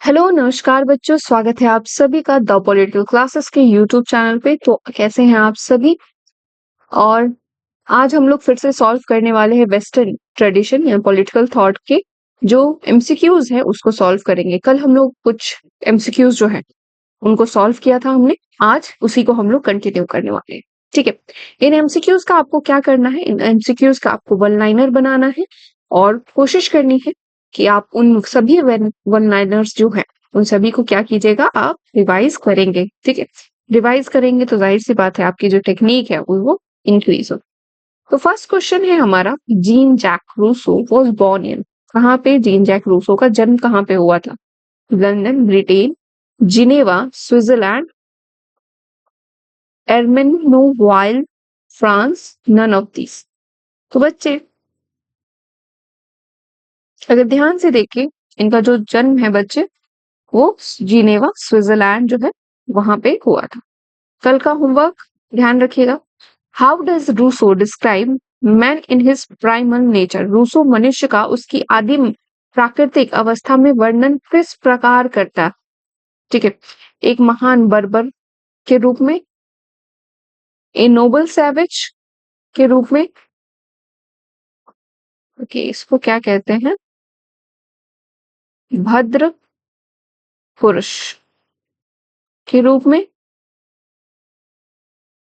Hello, नमस्कार बच्चों, स्वागत है आप सभी का द पॉलिटिकल क्लासेस के यूट्यूब चैनल पे। तो कैसे हैं आप सभी? और आज हम लोग फिर से सॉल्व करने वाले हैं वेस्टर्न ट्रेडिशन या पॉलिटिकल थॉट के जो एमसीक्यूज है उसको सॉल्व करेंगे। कल हम लोग कुछ एमसीक्यूज जो है उनको सॉल्व किया था हमने, आज उसी को हम लोग कंटिन्यू करने वाले हैं। ठीक है, इन एमसीक्यूज का आपको क्या करना है? इन एमसीक्यूज का आपको वन लाइनर बनाना है और कोशिश करनी है कि आप उन सभी वन लाइनर्स जो है उन सभी को क्या कीजिएगा, आप रिवाइज करेंगे। ठीक है, रिवाइज करेंगे तो जाहिर सी बात है आपकी जो टेक्निक है वो इंक्रीज हो। तो फर्स्ट क्वेश्चन है हमारा, Jean Jacques Rousseau was born in. कहाँ पे जीन जैक रूसो का जन्म कहाँ पे हुआ था? London, Britain, Geneva, Switzerland, Ermenonville, France, none of this. तो बच्चे अगर ध्यान से देखें, इनका जो जन्म है बच्चे वो जिनेवा स्विट्जरलैंड जो है वहां पे हुआ था। कल का होमवर्क ध्यान रखिएगा। How does Rousseau describe man in his primal nature. Rousseau मनुष्य का उसकी आदिम प्राकृतिक अवस्था में वर्णन किस प्रकार करता है? ठीक है, एक महान बर्बर के रूप में, ए नोबल सैवेज के रूप में, ओके इसको क्या कहते हैं, भद्र पुरुष के रूप में,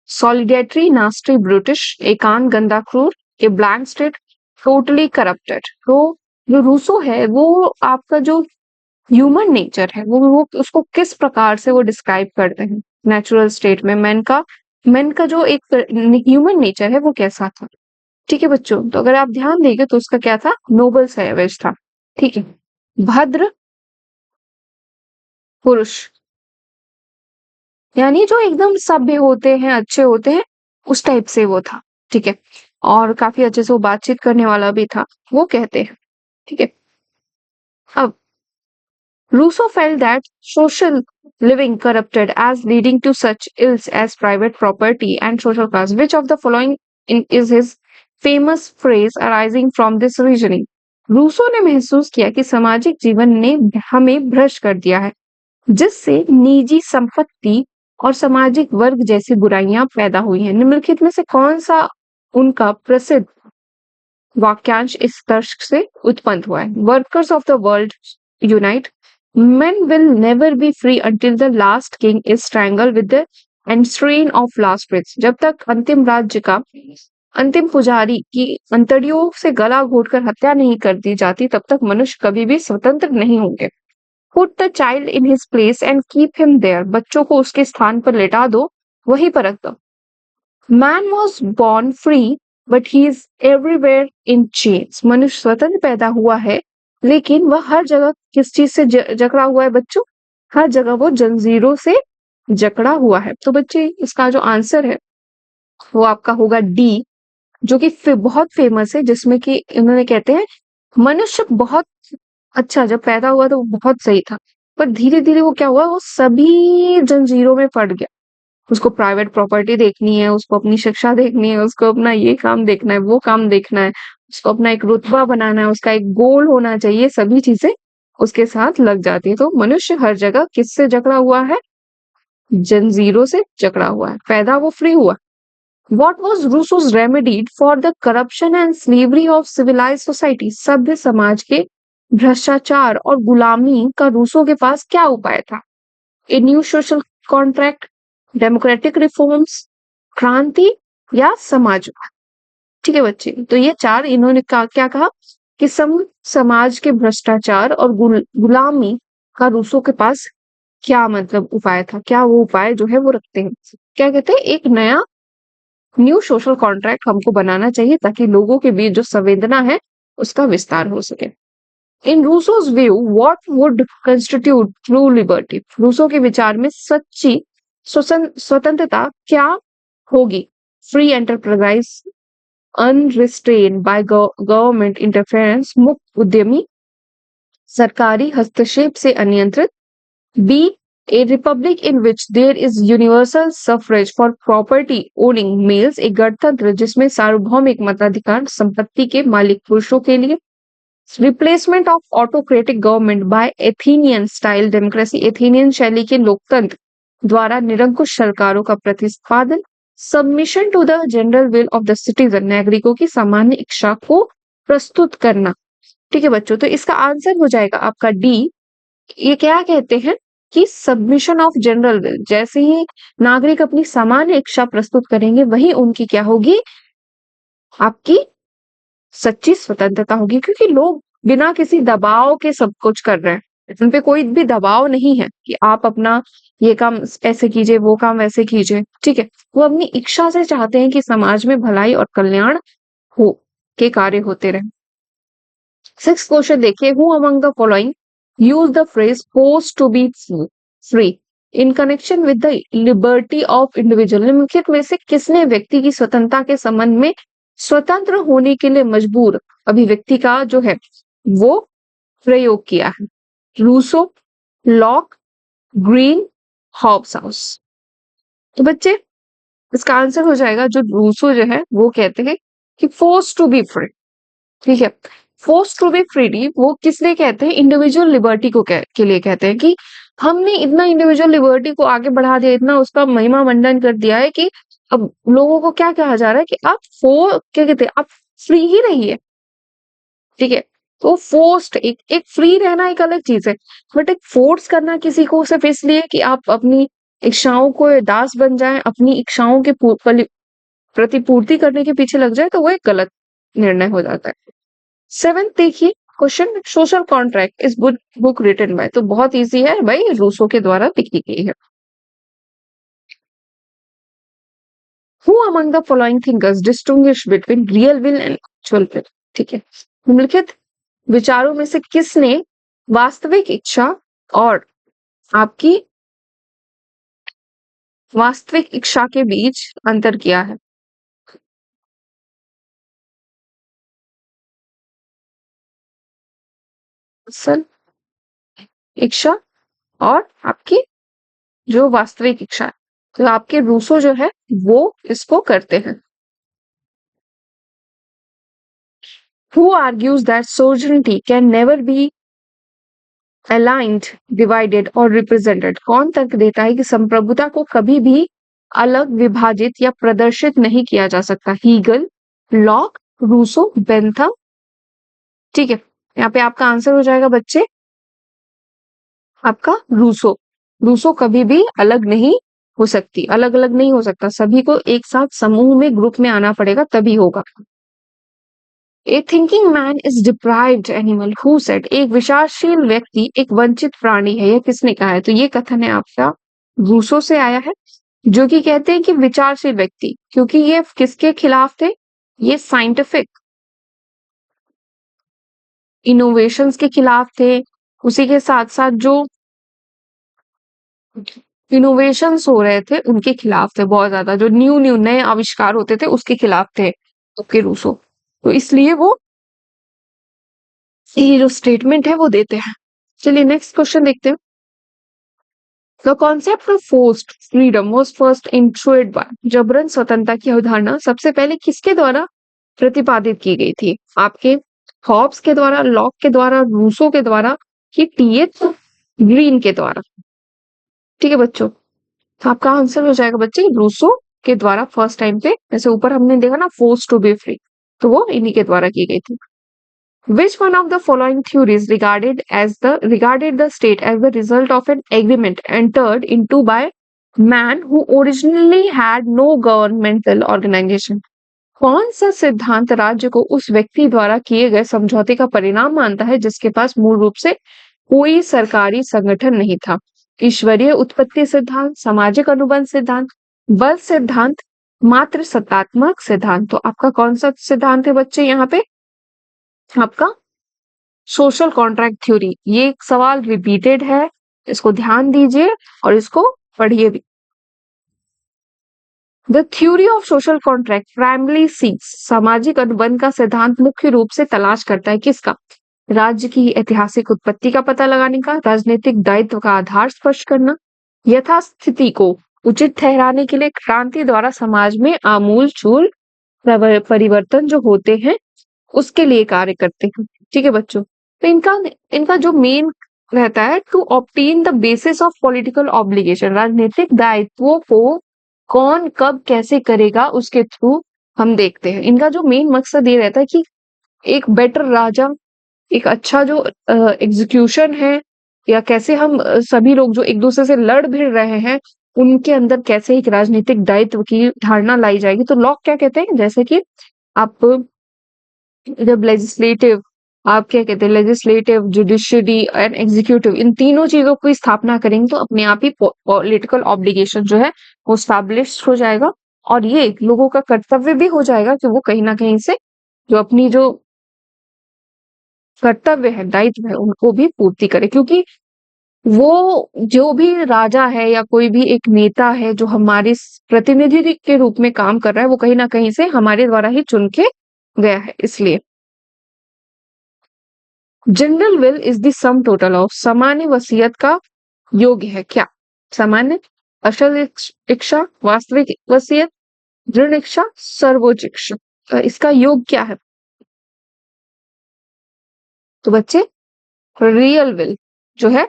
सॉलिडेटरी नास्टी ब्रिटिश, एकांत गंदा क्रूर, a blank state, totally corrupted. तो जो रूसो है वो आपका जो ह्यूमन नेचर है वो उसको किस प्रकार से वो डिस्क्राइब करते हैं? नेचुरल स्टेट में मैन का जो एक ह्यूमन नेचर है वो कैसा था? ठीक है बच्चों, तो अगर आप ध्यान देंगे तो उसका क्या था, नोबल सैवेज था। ठीक है, भद्र पुरुष यानी जो एकदम सभ्य होते हैं, अच्छे होते हैं, उस टाइप से वो था। ठीक है, और काफी अच्छे से वो बातचीत करने वाला भी था, वो कहते हैं। ठीक है, अब Rousseau felt that social living corrupted as leading to such ills as private property and social class. Which of the following is his famous phrase arising from this reasoning? Rousseau ने महसूस किया कि सामाजिक जीवन ने हमें भ्रष्ट कर दिया है, जिससे निजी संपत्ति और सामाजिक वर्ग जैसी बुराइयां पैदा हुई हैं। निम्नलिखित में से कौन सा उनका प्रसिद्ध वाक्यांश इस तर्क से उत्पन्न हुआ है? Workers of the world unite, men will never be free until the last king is strangled with the enstrain of last prince। जब तक अंतिम राज्य का अंतिम पुजारी की अंतड़ियों से गला घोटकर हत्या नहीं कर दी जाती तब तक मनुष्य कभी भी स्वतंत्र नहीं होंगे। Put the child in his place and keep him there। बच्चों को उसके स्थान पर लेटा दो, वहीं पर रख दो। Man was born free but he is everywhere in chains। मनुष्य स्वतंत्र पैदा हुआ है लेकिन वह हर जगह किस चीज से जकड़ा हुआ है बच्चों? हर जगह वो जंजीरों से जकड़ा हुआ है। तो बच्चे इसका जो आंसर है वो आपका होगा डी, जो कि बहुत फेमस है, जिसमें कि इन्होंने कहते हैं मनुष्य बहुत अच्छा जब पैदा हुआ तो वो बहुत सही था, पर धीरे धीरे वो क्या हुआ, वो सभी जंजीरों में फट गया। उसको प्राइवेट प्रॉपर्टी देखनी है, उसको अपनी शिक्षा देखनी है, उसको अपना ये काम देखना है, वो काम देखना है, उसको अपना एक रुतबा बनाना है, उसका एक गोल होना चाहिए, सभी चीजें उसके साथ लग जाती है। तो मनुष्य हर जगह किससे जकड़ा हुआ है? जंजीरों से जकड़ा हुआ है। पैदा वो फ्री हुआ। What was Rousseau's remedy for the corruption and slavery of civilise society. सभ्य समाज के भ्रष्टाचार और गुलामी का रूसो के पास क्या उपाय था? A new social contract, democratic reforms, क्रांति या समाजवाद। ठीक है बच्चे, तो ये चार इन्होंने क्या कहा कि समाज के भ्रष्टाचार और गुलामी का रूसो के पास क्या मतलब उपाय था, क्या वो उपाय जो है वो रखते हैं? क्या कहते हैं, एक नया न्यू सोशल कॉन्ट्रैक्ट हमको बनाना चाहिए ताकि लोगों के बीच जो संवेदना है उसका विस्तार हो सके। In Rousseau's view what would constitute true liberty. Rousseau के विचार में सच्ची स्वतंत्रता क्या होगी? Free enterprise, unrestrained by government interference, मुक्त उद्यमी, सरकारी हस्तक्षेप से अनियंत्रित, be a republic in which there is universal suffrage for property owning males. एक गणतंत्र जिसमें सार्वभौमिक मताधिकार संपत्ति के मालिक पुरुषों के लिए, replacement of autocratic government by Athenian style democracy, Athenian शैली के लोकतंत्र द्वारा निरंकुश सरकारों का प्रतिपादन, submission to the general will of the citizen, नागरिकों की सामान्य इच्छा को प्रस्तुत करना। ठीक है बच्चों, तो इसका आंसर हो जाएगा आपका डी। ये क्या कहते हैं कि सबमिशन ऑफ जनरल विल, जैसे ही नागरिक अपनी सामान्य इच्छा प्रस्तुत करेंगे वही उनकी क्या होगी, आपकी सच्ची स्वतंत्रता होगी, क्योंकि लोग बिना किसी दबाव के सब कुछ कर रहे हैं, उन पे कोई भी दबाव नहीं है कि आप अपना ये काम ऐसे कीजिए, वो काम वैसे कीजिए। ठीक है, वो अपनी इच्छा से चाहते हैं कि समाज में भलाई और कल्याण हो के कार्य होते रहे। सिक्स क्वेश्चन देखिए, who among the following use the phrase force to be free in connection with the liberty of individual, निम्नलिखित में से किसने व्यक्ति की स्वतंत्रता के संबंध में स्वतंत्र होने के लिए मजबूर अभिव्यक्ति का जो है वो प्रयोग किया है? Rousseau, Locke, Green, Hobbes. तो बच्चे इसका आंसर हो जाएगा जो रूसो जो है वो कहते हैं कि फोर्स टू बी फ्री। ठीक है, फोर्स टू बी फ्री वो किस लिए कहते हैं, इंडिविजुअल लिबर्टी को के लिए कहते हैं कि हमने इतना इंडिविजुअल लिबर्टी को आगे बढ़ा दिया, इतना उसका महिमा मंडन कर दिया है कि अब लोगों को क्या कहा जा रहा है कि आप क्या कहते हैं, आप फ्री ही रहिए। ठीक है, तो फोर्स्ड एक फ्री रहना एक अलग चीज है, बट एक फोर्स करना किसी को सिर्फ इसलिए कि आप अपनी इच्छाओं को दास बन जाएं, अपनी इच्छाओं के प्रतिपूर्ति करने के पीछे लग जाए, तो वो एक गलत निर्णय हो जाता है। सेवेंथ देखिए question, social contract is book written by, तो बहुत इजी है भाई, रूसो के द्वारा लिखी गई है। Who among the following thinkers distinguish between real will and actual will? ठीक है, निम्नलिखित विचारों में से किसने वास्तविक इच्छा और आपकी वास्तविक इच्छा के बीच अंतर किया है? असल इच्छा और आपकी जो वास्तविक इच्छा है, तो आपके रूसो जो है वो इसको करते हैं। Who argues that sovereignty can never be aligned, divided और represented? कौन तर्क देता है कि संप्रभुता को कभी भी अलग, विभाजित या प्रदर्शित नहीं किया जा सकता? Hegel, Locke, Rousseau, Bentham. ठीक है, यहाँ पे आपका आंसर हो जाएगा बच्चे आपका रूसो। रूसो कभी भी अलग नहीं हो सकती, अलग अलग नहीं हो सकता, सभी को एक साथ समूह में ग्रुप में आना पड़ेगा तभी होगा। A thinking man is deprived animal who said, एक विचारशील व्यक्ति एक वंचित प्राणी है, यह किसने कहा है? तो ये कथन है आपका रूसो से आया है, जो कि कहते हैं कि विचारशील व्यक्ति, क्योंकि ये किसके खिलाफ थे, ये साइंटिफिक इनोवेशंस के खिलाफ थे, उसी के साथ साथ जो इनोवेशंस हो रहे थे उनके खिलाफ थे, बहुत ज्यादा जो न्यू न्यू नए आविष्कार होते थे उसके खिलाफ थे ओके रूसो, तो इसलिए वो ये जो स्टेटमेंट है वो देते हैं। चलिए नेक्स्ट क्वेश्चन देखते हैं। The concept of forced freedom was first introduced by, जबरन स्वतंत्रता की अवधारणा सबसे पहले किसके द्वारा प्रतिपादित की गई थी? आपके हॉब्स के द्वारा, लॉक के द्वारा, रूसो के द्वारा, कि टीएच ग्रीन के द्वारा? ठीक है बच्चों, तो आपका आंसर हो जाएगा बच्चे रूसो के द्वारा फर्स्ट टाइम पे, जैसे ऊपर हमने देखा ना फोर्स टू बी फ्री, तो वो इन्हीं के द्वारा की गई थी। Which one of the following theories regarded the state as the result of an agreement entered into by man who originally had no governmental organization? कौन सा सिद्धांत राज्य को उस व्यक्ति द्वारा किए गए समझौते का परिणाम मानता है जिसके पास मूल रूप से कोई सरकारी संगठन नहीं था? ईश्वरीय उत्पत्ति सिद्धांत, सामाजिक अनुबंध सिद्धांत, बल सिद्धांत, मात्र सत्तात्मक सिद्धांत? तो आपका कौन सा सिद्धांत है बच्चे यहाँ पे? आपका सोशल कॉन्ट्रैक्ट थ्योरी। ये एक सवाल रिपीटेड है, इसको ध्यान दीजिए और इसको पढ़िए भी। The theory of social contract primary seeks, सामाजिक अनुबंध का सिद्धांत मुख्य रूप से तलाश करता है किसका? राज्य की ऐतिहासिक उत्पत्ति का पता लगाने का, राजनीतिक दायित्व का आधार स्पष्ट करना, यथास्थिति को उचित ठहराने के लिए क्रांति द्वारा समाज में आमूल चूल परिवर्तन जो होते हैं उसके लिए कार्य करते हैं। ठीक है बच्चों। तो इनका इनका जो मेन रहता है to obtain the basis of political obligation, राजनीतिक दायित्वों को कौन कब कैसे करेगा उसके थ्रू हम देखते हैं। इनका जो मेन मकसद ये रहता है कि एक बेटर राजा, एक अच्छा जो एग्जीक्यूशन है, या कैसे हम सभी लोग जो एक दूसरे से लड़ भिड़ रहे हैं उनके अंदर कैसे एक राजनीतिक दायित्व की धारणा लाई जाएगी। तो लॉ क्या कहते हैं, जैसे कि आप जब लेजिस्लेटिव, आप क्या कहते हैं, लेजिस्लेटिव, जुडिशरी एंड एग्जीक्यूटिव, इन तीनों चीजों की स्थापना करेंगे तो अपने आप ही पॉलिटिकल ऑब्लिगेशन जो है वो स्टैब्लिश हो जाएगा, और ये लोगों का कर्तव्य भी हो जाएगा कि वो कहीं ना कहीं से जो अपनी जो कर्तव्य है, दायित्व है, उनको भी पूर्ति करे। क्योंकि वो जो भी राजा है या कोई भी एक नेता है जो हमारे प्रतिनिधि के रूप में काम कर रहा है, वो कहीं ना कहीं से हमारे द्वारा ही चुन के गया है। इसलिए general will is the sum total of, सामान्य वसीयत का योग है क्या? सामान्य, असल इच्छा, वास्तविक वसीयत, दृढ़ इच्छा, सर्वोच्च इच्छा, इसका योग क्या है? तो बच्चे रियल विल जो है,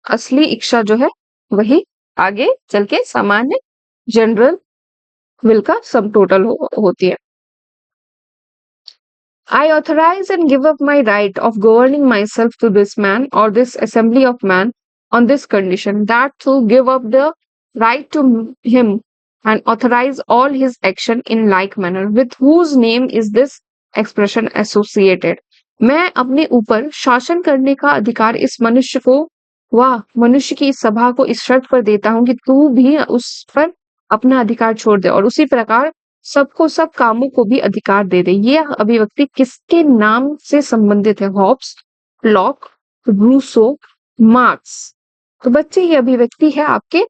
असली इच्छा जो है, वही आगे चल के सामान्य जनरल विल का सम टोटल होती है। I authorize and give up my right of governing myself to this man or this assembly of man on this condition, that to give up the right to him and authorize all his action in like manner with whose name is this expression associated। मैं अपने ऊपर शासन करने का अधिकार इस मनुष्य को, वाह मनुष्य की इस सभा को इस शर्त पर देता हूं कि तू भी उस पर अपना अधिकार छोड़ दे और उसी प्रकार सबको सब कामों को भी अधिकार दे दे। ये अभिव्यक्ति किसके नाम से संबंधित है? Hobbes, Locke, Rousseau, Marx. तो बच्चे ये अभिव्यक्ति है आपके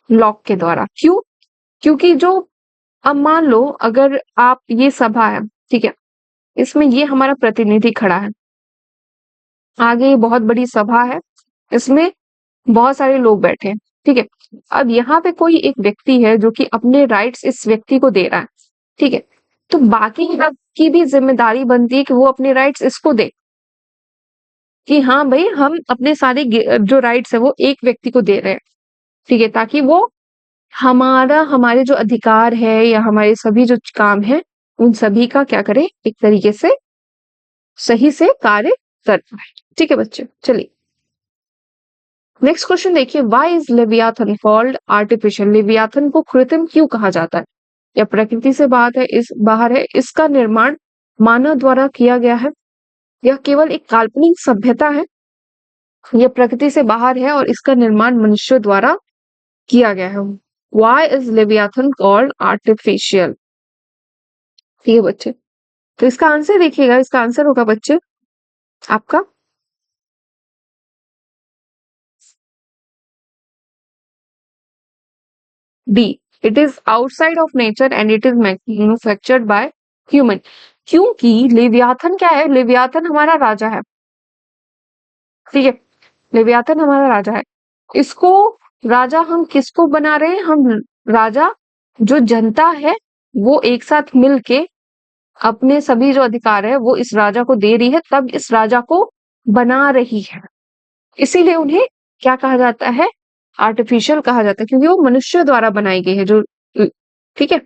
लॉक के द्वारा। क्यों? क्योंकि जो, अब मान लो अगर आप, ये सभा है, ठीक है, इसमें ये हमारा प्रतिनिधि खड़ा है, आगे ये बहुत बड़ी सभा है, इसमें बहुत सारे लोग बैठे हैं, ठीक है। अब यहाँ पे कोई एक व्यक्ति है जो कि अपने राइट्स इस व्यक्ति को दे रहा है, ठीक है, तो बाकी की भी जिम्मेदारी बनती है कि वो अपने राइट्स इसको दे, कि हाँ भाई हम अपने सारे जो राइट्स है वो एक व्यक्ति को दे रहे हैं, ठीक है, ताकि वो हमारे जो अधिकार है या हमारे सभी जो काम है उन सभी का क्या करे, एक तरीके से सही से कार्य कर पाए। ठीक है बच्चे, चलिए नेक्स्ट क्वेश्चन देखिए, why is Leviathan called artificial? Leviathan को कृत्रिम क्यों कहा जाता है? या प्रकृति से बाहर है, इसका निर्माण मानव द्वारा किया गया है, यह केवल एक काल्पनिक सभ्यता है, यह प्रकृति से बाहर है और इसका निर्माण मनुष्य द्वारा किया गया है। Why is Leviathan called artificial? ठीक है बच्चे, तो इसका आंसर देखिएगा, इसका आंसर होगा बच्चे आपका D, it is outside of nature and it is manufactured by human. क्योंकि लेवियाथन क्या है? लेवियाथन हमारा राजा है, ठीक है, लेवियाथन हमारा राजा है। इसको राजा हम किसको बना रहे हैं? हम राजा, जो जनता है वो एक साथ मिलके अपने सभी जो अधिकार है वो इस राजा को दे रही है, तब इस राजा को बना रही है। इसीलिए उन्हें क्या कहा जाता है? आर्टिफिशियल कहा जाता है, क्योंकि वो मनुष्य द्वारा बनाई गई है जो, ठीक है।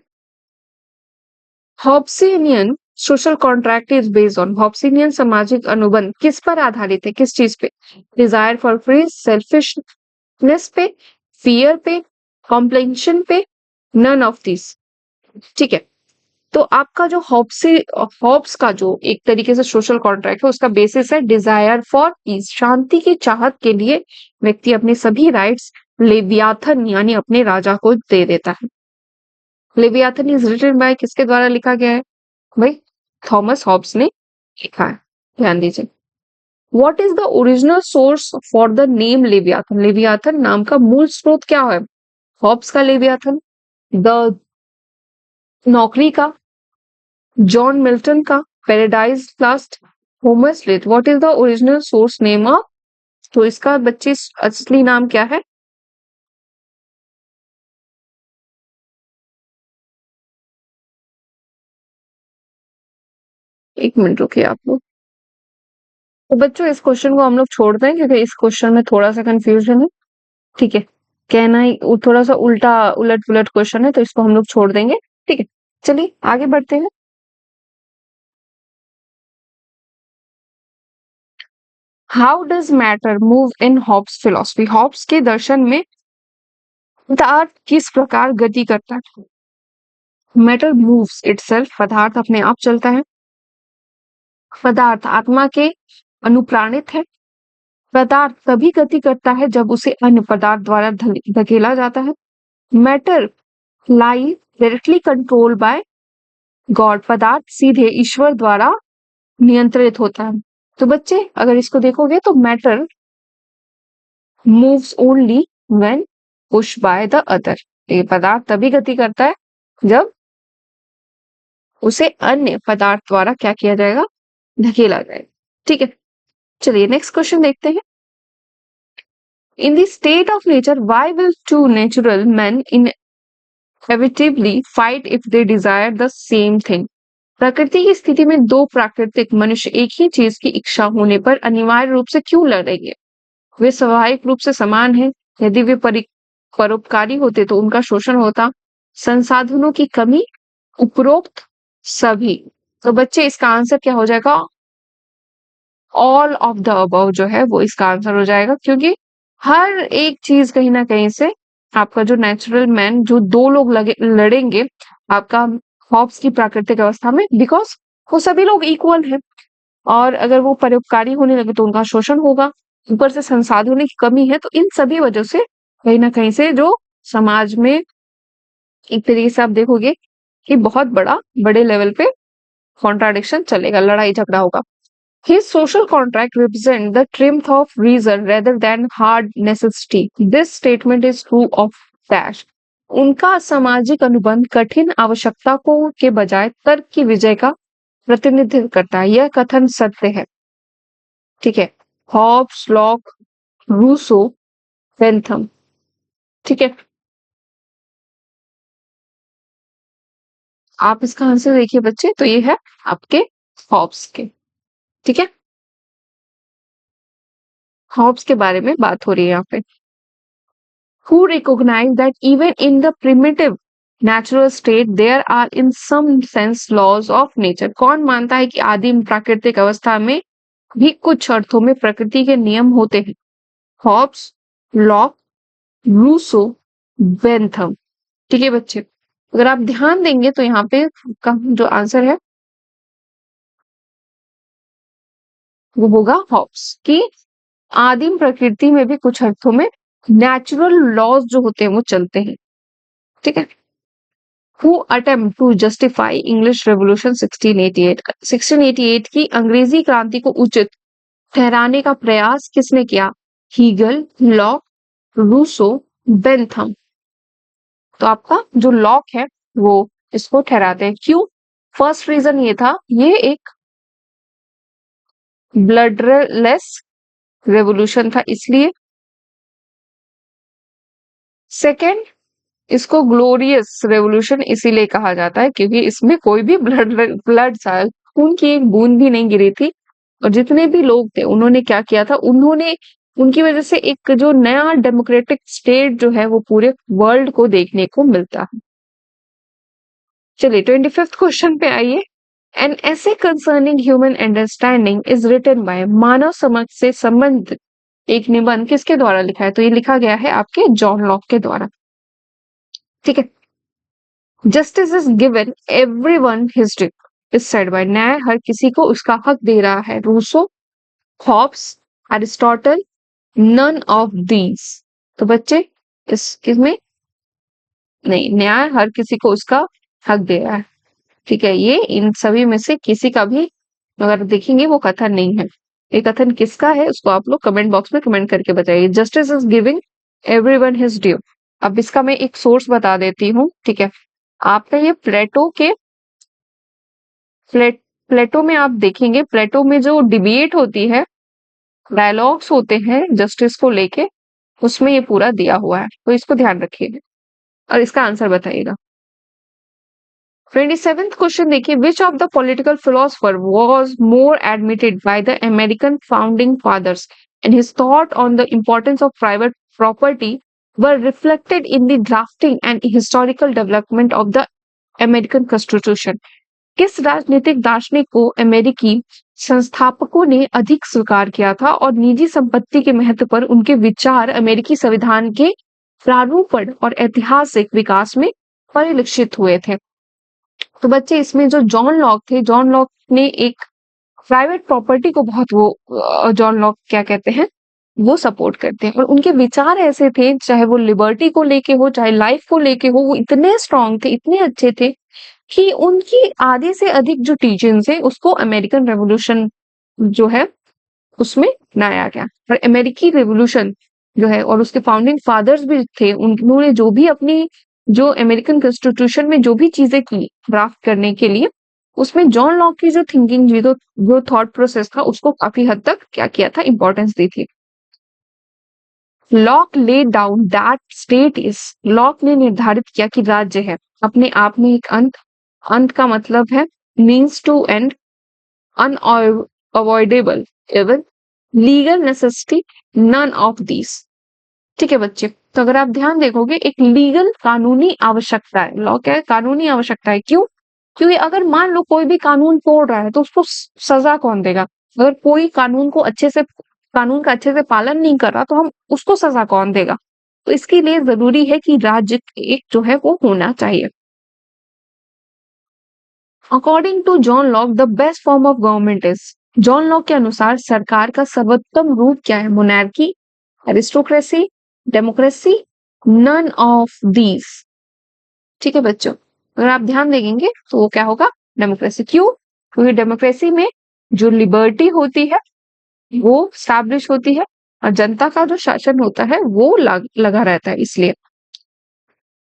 Hobbesian social contract is based on, Hobbesian सामाजिक अनुबंध किस पर आधारित है? किस चीज पे? डिजायर फॉर फ्री, सेल्फिशनेस पे, फियर पे, कॉम्प्लेंशन पे, नन ऑफ दिस। ठीक है, तो आपका जो हॉब्स का जो एक तरीके से सोशल कॉन्ट्रैक्ट है उसका बेसिस है डिजायर फॉर पीस, शांति की चाहत के लिए व्यक्ति अपने सभी राइट्स लेवियाथन यानी अपने राजा को दे देता है। लेवियाथन इज रिटन बाय, किसके द्वारा लिखा गया है भाई? थॉमस हॉब्स ने लिखा है, ध्यान दीजिए। What is the original source for the name Leviathan? Leviathan नाम का मूल स्रोत क्या है? हॉब्स का लेवियाथन, द नौकरी का, जॉन मिल्टन का paradise last, Homer slit. What is the original source name of, तो इसका बच्चे असली नाम क्या है? एक मिनट रुकिए आप लोग। तो बच्चों इस क्वेश्चन को हम लोग छोड़ दें क्योंकि इस क्वेश्चन में थोड़ा सा कंफ्यूजन है। ठीक है, कहना ही थोड़ा सा उल्टा उलट पुलट क्वेश्चन है, तो इसको हम लोग छोड़ देंगे। ठीक है, चलिए आगे बढ़ते हैं। How does matter move in Hobbes philosophy? Hobbes के दर्शन में पदार्थ किस प्रकार गति करता है? मैटर मूव्स इटसेल्फ, पदार्थ अपने आप चलता है। पदार्थ आत्मा के अनुप्राणित है। पदार्थ तभी गति करता है जब उसे अन्य पदार्थ द्वारा धकेला जाता है। Matter lie directly control by God, पदार्थ सीधे ईश्वर द्वारा नियंत्रित होता है। तो बच्चे अगर इसको देखोगे तो matter moves only when push by the other, ये पदार्थ तभी गति करता है जब उसे अन्य पदार्थ द्वारा क्या किया जाएगा, धकेला जाएगा। ठीक है, चलिए नेक्स्ट क्वेश्चन देखते हैं। In the state of nature why will two natural man inevitably fight if they desire the same thing? प्रकृति की स्थिति में दो प्राकृतिक मनुष्य एक ही चीज की इच्छा होने पर अनिवार्य रूप से क्यों लड़ेंगे? वे स्वाभाविक रूप से समान हैं। यदि वे परोपकारी होते तो उनका शोषण होता। संसाधनों की कमी, उपरोक्त सभी। तो बच्चे इसका आंसर क्या हो जाएगा? ऑल ऑफ द अबव जो है वो इसका आंसर हो जाएगा, क्योंकि हर एक चीज कहीं ना कहीं से आपका जो नेचुरल मैन, जो दो लोग लड़ेंगे आपका हॉब्स की प्राकृतिक अवस्था में, बिकॉज वो सभी लोग इक्वल हैं। और अगर वो परोपकारी होने लगे तो उनका शोषण होगा। ऊपर से संसाधनों की कमी है, तो इन सभी वजह से कहीं ना कहीं से जो समाज में एक तरीके से आप देखोगे कि बहुत बड़े लेवल पे कॉन्ट्राडिक्शन चलेगा, लड़ाई झगड़ा होगा। His social contract represent the triumph of reason rather than hard necessity. This statement is true of dash. उनका सामाजिक अनुबंध कठिन आवश्यकता को के बजाय तर्क की विजय का प्रतिनिधित्व करता है। यह कथन सत्य है। ठीक है, हॉब्स, लॉक, रूसो, बेंथम। ठीक है, आप इसका आंसर देखिए बच्चे, तो ये है आपके हॉब्स के। ठीक है, हॉब्स के बारे में बात हो रही है यहाँ पे। Who recognize that even in the primitive natural state there are in some sense laws of nature? कौन मानता है कि आदिम प्राकृतिक अवस्था में भी कुछ अर्थों में प्रकृति के नियम होते हैं? Hobbes, Locke, Rousseau, Bentham. ठीक है बच्चे, अगर आप ध्यान देंगे तो यहाँ पे का जो आंसर है वो होगा हॉब्स, कि आदिम प्रकृति में भी कुछ अर्थों में नेचुरल लॉज जो होते हैं वो चलते हैं। ठीक है, Who attempt to justify English Revolution 1688? 1688 की अंग्रेजी क्रांति को उचित ठहराने का प्रयास किसने किया? Hegel, Locke, Rousseau, Bentham. तो आपका जो लॉक है वो इसको ठहराते हैं। क्यों? फर्स्ट रीजन ये था, ये एक ब्लडलेस रेवोल्यूशन था इसलिए। सेकेंड, इसको ग्लोरियस रेवोल्यूशन इसीलिए कहा जाता है क्योंकि इसमें कोई भी ब्लड खून की एक बूंद भी नहीं गिरी थी। और जितने भी लोग थे उन्होंने क्या किया था, उन्होंने उनकी वजह से एक जो नया डेमोक्रेटिक स्टेट जो है वो पूरे वर्ल्ड को देखने को मिलता है। चलिए 25th क्वेश्चन पे आइए। An essay concerning human understanding is written by, मानव समझ से संबंधित एक निबंध किसके द्वारा लिखा है? तो ये लिखा गया है आपके जॉन लॉक के द्वारा। ठीक है, justice is given everyone his due, is said by, न्याय हर किसी को उसका हक दे रहा है। Rousseau, Hobbes, Aristotle, none of these. तो बच्चे इसमें नहीं, न्याय हर किसी को उसका हक दे रहा है। ठीक है, ये इन सभी में से किसी का भी अगर देखेंगे वो कथन नहीं है। ये कथन किसका है उसको आप लोग कमेंट बॉक्स में कमेंट करके बताइए। Justice is giving everyone his due. अब इसका मैं एक सोर्स बता देती हूँ। ठीक है, आपने ये प्लेटो में आप देखेंगे, प्लेटो में जो डिबेट होती है, डायलॉग्स होते हैं जस्टिस को लेके, उसमें ये पूरा दिया हुआ है, तो इसको ध्यान रखिएगा और इसका आंसर बताइएगा। 27th क्वेश्चन देखिए, which of the political philosopher was more admitted by the American founding fathers and his thought on the importance of private property were reflected in the drafting and historical development of the American constitution. किस राजनीतिक दार्शनिक को अमेरिकी संस्थापकों ने अधिक स्वीकार किया था और निजी संपत्ति के महत्व पर उनके विचार अमेरिकी संविधान के प्रारूपण और ऐतिहासिक विकास में परिलक्षित हुए थे? तो बच्चे इसमें जो जॉन लॉक थे, जॉन लॉक ने एक प्राइवेट प्रॉपर्टी को बहुत जॉन लॉक क्या कहते हैं, वो सपोर्ट करते हैं और उनके विचार ऐसे थे, चाहे वो लिबर्टी को लेके हो, चाहे लाइफ को लेके हो, वो इतने स्ट्रांग थे, इतने अच्छे थे कि उनकी आधे से अधिक जो टीचिंग्स है उसको अमेरिकन रेवोल्यूशन जो है उसमें अपनाया गया। और अमेरिकी रेवोल्यूशन जो है और उसके फाउंडिंग फादर्स भी थे, उन्होंने जो भी अपनी जो अमेरिकन कॉन्स्टिट्यूशन में जो भी चीजें की ड्राफ्ट करने के लिए, उसमें जॉन लॉक की जो थिंकिंग जो थॉट प्रोसेस था उसको काफी हद तक क्या किया था, इंपॉर्टेंस दी थी। Lock lay down that state is, lock ने निर्धारित किया कि राज्य है अपने आप में एक अंत, अंत का मतलब है मीन्स टू एंड, अनअवॉइडेबल एवं legal necessity, none of these. ठीक है बच्चे, तो अगर आप ध्यान देखोगे एक लीगल कानूनी आवश्यकता है, लॉ क्या है, कानूनी आवश्यकता है। क्यों? क्योंकि अगर मान लो कोई भी कानून तोड़ रहा है तो उसको सजा कौन देगा? अगर कोई कानून का अच्छे से पालन नहीं कर रहा तो हम उसको सजा कौन देगा? तो इसके लिए जरूरी है कि राज्य एक जो है वो होना चाहिए। According to John Locke the best form of government is, John Locke के अनुसार सरकार का सर्वोत्तम रूप क्या है? Monarchy, aristocracy, democracy, none of these. ठीक है बच्चों, अगर आप ध्यान देंगे तो वो क्या होगा? डेमोक्रेसी। क्यों? क्योंकि डेमोक्रेसी में जो लिबर्टी होती है वो स्टैब्लिश होती है और जनता का जो शासन होता है वो लगा रहता है, इसलिए।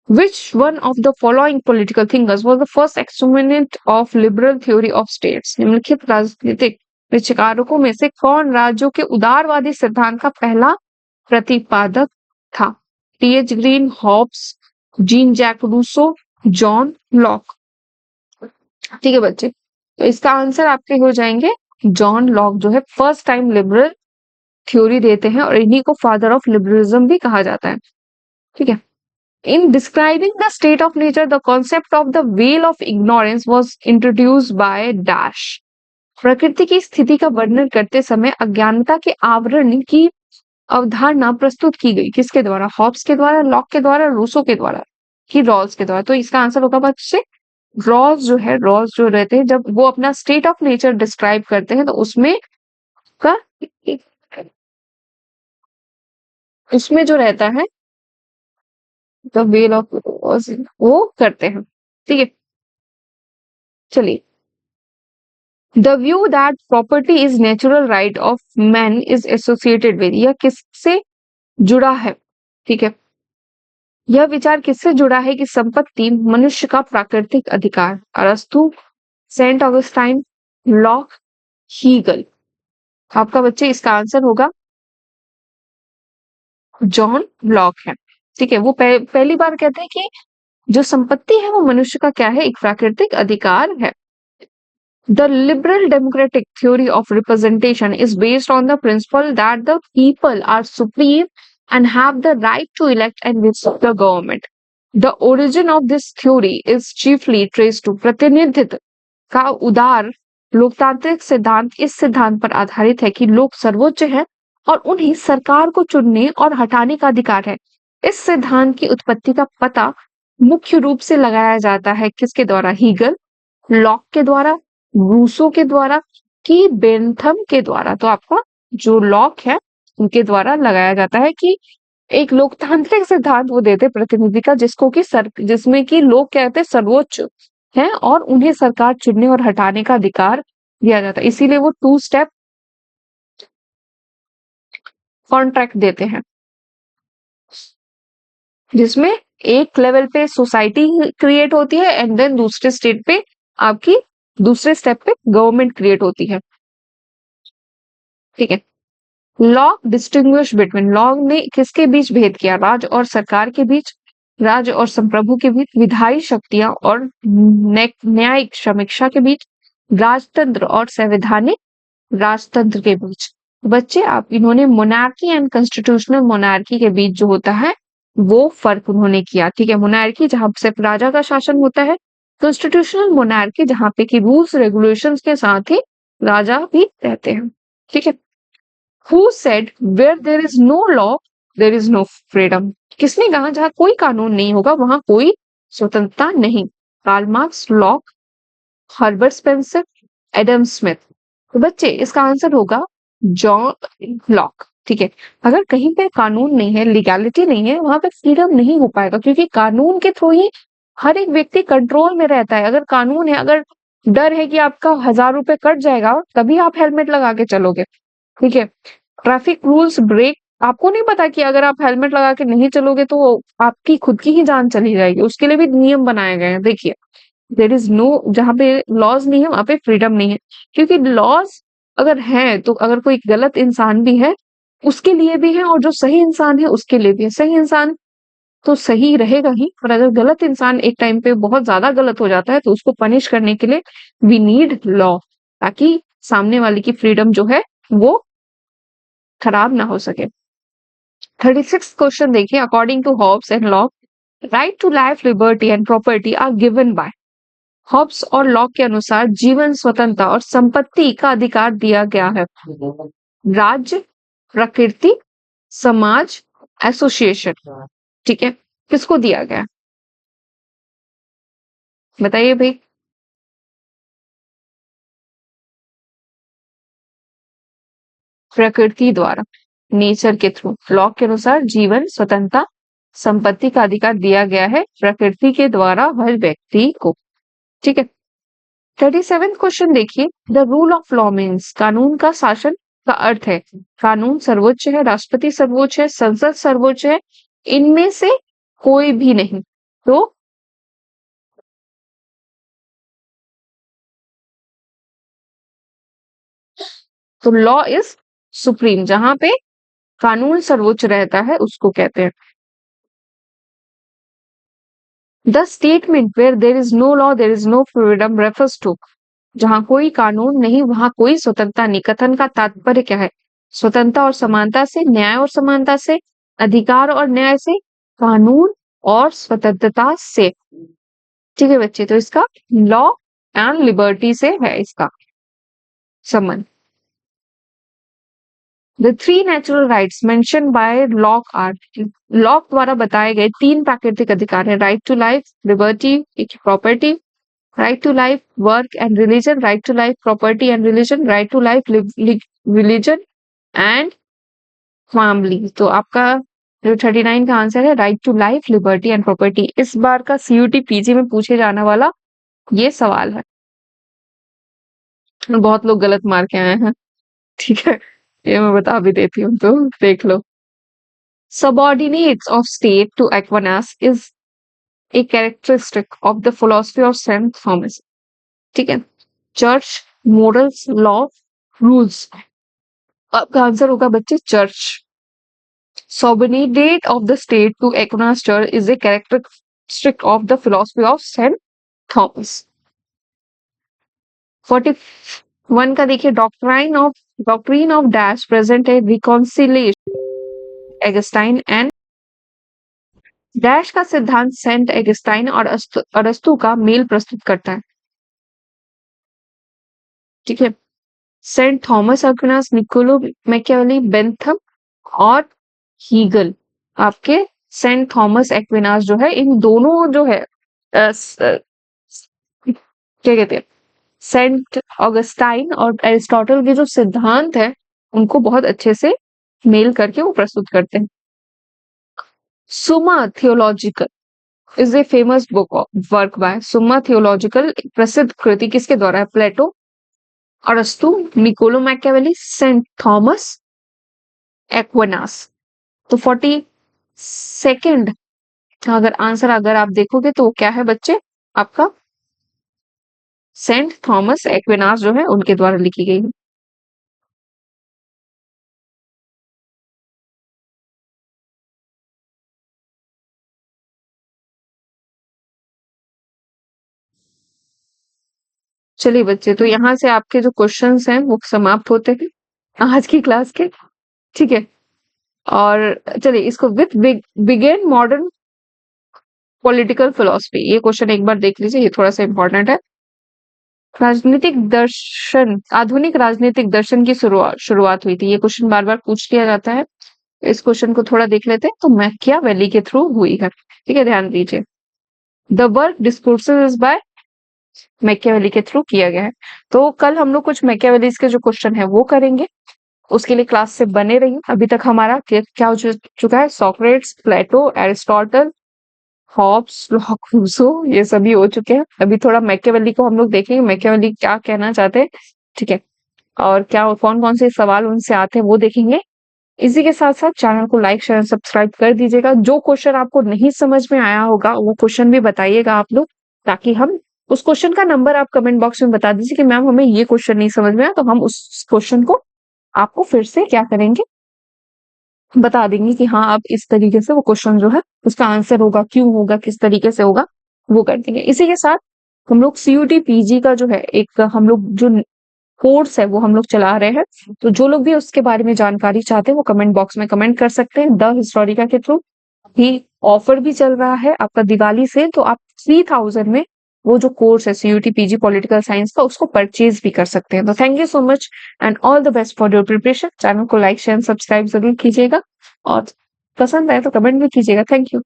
Which one of the following political thinkers was the first exponent of liberal theory of states? निम्नलिखित राजनीतिक विचारकों में से कौन राज्यों के उदारवादी सिद्धांत का पहला प्रतिपादक था? T H. Green, Hobbes, Jean Jacques Rousseau, John Locke. ठीक है बच्चे, तो इसका आंसर आपके हो जाएंगे जॉन लॉक, जो है फर्स्ट टाइम लिबरल थ्योरी देते हैं और इन्हीं को फादर ऑफ लिबरलिज्म भी कहा जाता है। ठीक है। In describing the state of nature, the concept of the veil of ignorance was introduced by Dash. प्रकृति की स्थिति का वर्णन करते समय अज्ञानता के आवरण की अवधारणा प्रस्तुत की गई। किसके द्वारा? हॉब्स के द्वारा, लॉक के द्वारा, रूसो के द्वारा, कि रॉल्स के द्वारा। तो इसका आंसर होगा बच्चे रॉल्स जो है, रॉल्स जो रहते हैं जब वो अपना स्टेट ऑफ नेचर डिस्क्राइब करते हैं तो का उसमें जो रहता है द वेल ऑफ वो करते हैं। ठीक है, चलिए। The view that property is natural right of man is associated with, यह किससे जुड़ा है? ठीक है, यह विचार किससे जुड़ा है कि संपत्ति मनुष्य का प्राकृतिक अधिकार? अरस्तु, सेंट ऑगस्टाइन, लॉक, हीगल। आपका बच्चे इसका आंसर होगा जॉन लॉक है। ठीक है, वो पहली बार कहते हैं कि जो संपत्ति है वो मनुष्य का क्या है? एक प्राकृतिक अधिकार है। The liberal democratic theory of representation is based on the principle that the people are supreme and have the right to elect and visit the government. The origin of this theory is chiefly traced to प्रतिनिधित्व का उदार लोकतांत्रिक सिद्धांत इस सिद्धांत पर आधारित है कि लोग सर्वोच्च हैं और उन्हें सरकार को चुनने और हटाने का अधिकार है। इस सिद्धांत की उत्पत्ति का पता मुख्य रूप से लगाया जाता है किसके द्वारा? हीगल, लॉक के द्वारा, रूसो के द्वारा, कि बेंथम के द्वारा। तो आपका जो लॉक है उनके द्वारा लगाया जाता है कि एक लोकतांत्रिक सिद्धांत वो देते प्रतिनिधि का जिसमें कि लोग कहते सर्वोच्च हैं और उन्हें सरकार चुनने और हटाने का अधिकार दिया जाता है। इसीलिए वो 2 स्टेप कॉन्ट्रैक्ट देते हैं जिसमें एक लेवल पे सोसाइटी क्रिएट होती है एंड देन दूसरे स्टेट पे आपकी दूसरे स्टेप पे गवर्नमेंट क्रिएट होती है। ठीक है, लॉ डिस्टिंग्विश बिटवीन, लॉ ने किसके बीच भेद किया? राज और सरकार के बीच, राज्य और संप्रभु के बीच, विधायी शक्तियां और न्यायिक समीक्षा के बीच, राजतंत्र और संवैधानिक राजतंत्र के बीच। बच्चे आप इन्होंने मोनार्की एंड कॉन्स्टिट्यूशनल मोनार्की के बीच जो होता है वो फर्क उन्होंने किया। ठीक है, मोनार्की जहां सिर्फ राजा का शासन होता है, कॉन्स्टिट्यूशनल मोनार्की जहां पे कि रूल्स रेगुलेशंस के साथ ही राजा भी रहते हैं। ठीक है। Who said where there is no law there is no freedom? किसने कहा जहां कोई कानून नहीं होगा वहां कोई स्वतंत्रता नहीं? Karl Marx, Locke, Herbert Spencer, Adam Smith. तो बच्चे इसका आंसर होगा जॉन लॉक। ठीक है, अगर कहीं पे कानून नहीं है, लीगैलिटी नहीं है, वहां पे फ्रीडम नहीं हो पाएगा, क्योंकि कानून के थ्रू ही हर एक व्यक्ति कंट्रोल में रहता है। अगर कानून है, अगर डर है कि आपका 1,000 रुपए कट जाएगा, तभी आप हेलमेट लगा के चलोगे। ठीक है, ट्रैफिक रूल्स ब्रेक, आपको नहीं पता कि अगर आप हेलमेट लगा के नहीं चलोगे तो आपकी खुद की ही जान चली जाएगी, उसके लिए भी नियम बनाए गए हैं। देखिए, देयर इज नो, जहां पे लॉज नहीं है वहां पे फ्रीडम नहीं है, क्योंकि लॉज अगर है तो अगर कोई गलत इंसान भी है उसके लिए भी है, और जो सही इंसान है उसके लिए भी है। सही इंसान तो सही रहेगा ही, पर अगर गलत इंसान एक टाइम पे बहुत ज्यादा गलत हो जाता है तो उसको पनिश करने के लिए वी नीड लॉ, ताकि सामने वाले की फ्रीडम जो है वो खराब ना हो सके। 36 क्वेश्चन देखिए, according to Hobbes and Locke, right to life, liberty and property are given by. Hobbes और लॉक के अनुसार जीवन, स्वतंत्रता और संपत्ति का अधिकार दिया गया है राज्य, प्रकृति, समाज, एसोसिएशन। ठीक है, किसको दिया गया है? बताइए भाई। प्रकृति द्वारा, नेचर के थ्रू। लॉक के अनुसार जीवन, स्वतंत्रता, संपत्ति का अधिकार दिया गया है प्रकृति के द्वारा हर व्यक्ति को। ठीक है। 37 क्वेश्चन देखिए, the rule of law means, कानून का शासन का अर्थ है कानून सर्वोच्च है, राष्ट्रपति सर्वोच्च है, संसद सर्वोच्च है, इनमें से कोई भी नहीं। तो लॉ इज सुप्रीम, जहां पे कानून सर्वोच्च रहता है उसको कहते हैं। The statement where there is no law there is no freedom refers to, जहां कोई कानून नहीं वहां कोई स्वतंत्रता नहीं। कथन का तात्पर्य क्या है? स्वतंत्रता और समानता से, न्याय और समानता से, अधिकार और न्याय से, कानून और स्वतंत्रता से। ठीक है बच्चे, तो इसका लॉ एंड लिबर्टी से है इसका संबंध। The three natural rights mention by Locke are, Locke द्वारा बताए गए तीन प्राकृतिक अधिकार है, right to life, liberty, property. Right to life, work and religion, right to life, property and religion, right to life, religion and family. तो आपका जो 39 का आंसर है right to life, liberty and property. इस बार का सीयूटी पीजी में पूछे जाने वाला ये सवाल है, बहुत लोग गलत मार के आए हैं। ठीक है, ये मैं बता भी देती हूँ तो देख लो। Subordinates of state to Aquinas is a characteristic of the philosophy of Saint Thomas. ठीक है, चर्च, मोरल्स, लॉ, रूल्स। आपका आंसर होगा बच्चे church. Subordinate of the state to Aquinas church is a characteristic of the philosophy of Saint Thomas. 41 का देखिए, doctrine of dash present a reconciliation Augustine and dash का सिद्धांत Saint एगस्टाइन और अरस्तु का मेल प्रस्तुत करता है। ठीक है, Saint Thomas Aquinas, Niccolo Machiavelli, Bentham और हीगल। आपके सेंट थॉमस एक्विनास जो है, इन दोनों जो है क्या कहते हैं, सेंट ऑगस्टाइन और एरिस्टोटल के जो सिद्धांत है उनको बहुत अच्छे से मेल करके वो प्रस्तुत करते हैं। Summa Theologica is a famous book work by, Summa Theologica प्रसिद्ध कृति किसके द्वारा है? प्लेटो, अरस्तु, Niccolo Machiavelli, Saint Thomas Aquinas. तो 42nd अगर आंसर अगर आप देखोगे तो क्या है बच्चे आपका? सेंट थॉमस एक्विनास जो है उनके द्वारा लिखी गई है। चलिए बच्चे, तो यहाँ से आपके जो क्वेश्चंस हैं वो समाप्त होते हैं आज की क्लास के, ठीक है। और चलिए इसको with began modern political philosophy, ये क्वेश्चन एक बार देख लीजिए, ये थोड़ा सा इंपॉर्टेंट है। राजनीतिक दर्शन, आधुनिक राजनीतिक दर्शन की शुरुआत हुई थी, ये क्वेश्चन बार बार पूछ लिया जाता है। इस क्वेश्चन को थोड़ा देख लेते हैं। तो मैकियावेली के थ्रू हुई है, ठीक है, ध्यान दीजिए। The work discourses by Machiavelli के थ्रू किया गया है। तो कल हम लोग कुछ मैकियावेलीज के जो क्वेश्चन है वो करेंगे, उसके लिए क्लास से बने रहिए। अभी तक हमारा क्या हो चुका है, सोक्रेट्स, प्लेटो, एरिस्टोटल, हॉब्स, लॉक, रूसो, ये सभी हो चुके हैं। अभी थोड़ा मैकियावेली को हम लोग देखेंगे, मैकियावेली क्या कहना चाहते हैं, ठीक है, और क्या कौन कौन से सवाल उनसे आते हैं वो देखेंगे। इसी के साथ साथ चैनल को लाइक शेयर सब्सक्राइब कर दीजिएगा। जो क्वेश्चन आपको नहीं समझ में आया होगा वो क्वेश्चन भी बताइएगा आप लोग, ताकि हम उस क्वेश्चन का नंबर आप कमेंट बॉक्स में बता दीजिए कि मैम हमें ये क्वेश्चन नहीं समझ में आया, तो हम उस क्वेश्चन को आपको फिर से क्या करेंगे, बता देंगे कि हाँ आप इस तरीके से वो क्वेश्चन जो है उसका आंसर होगा, क्यों होगा, किस तरीके से होगा, वो कर देंगे। इसी के साथ हम लोग सीयूटी पीजी का जो है एक हम लोग जो कोर्स है वो हम लोग चला रहे हैं। तो जो लोग भी उसके बारे में जानकारी चाहते हैं वो कमेंट बॉक्स में कमेंट कर सकते हैं। द हिस्टोरिका के थ्रू भी ऑफर भी चल रहा है आपका दिवाली से, तो आप 3000 में वो जो कोर्स है सीयूटी पीजी पॉलिटिकल साइंस का उसको परचेज भी कर सकते हैं। तो thank you so much and all the best for your preparation. Channel को लाइक शेयर सब्सक्राइब जरूर कीजिएगा और पसंद आए तो कमेंट भी कीजिएगा। Thank you.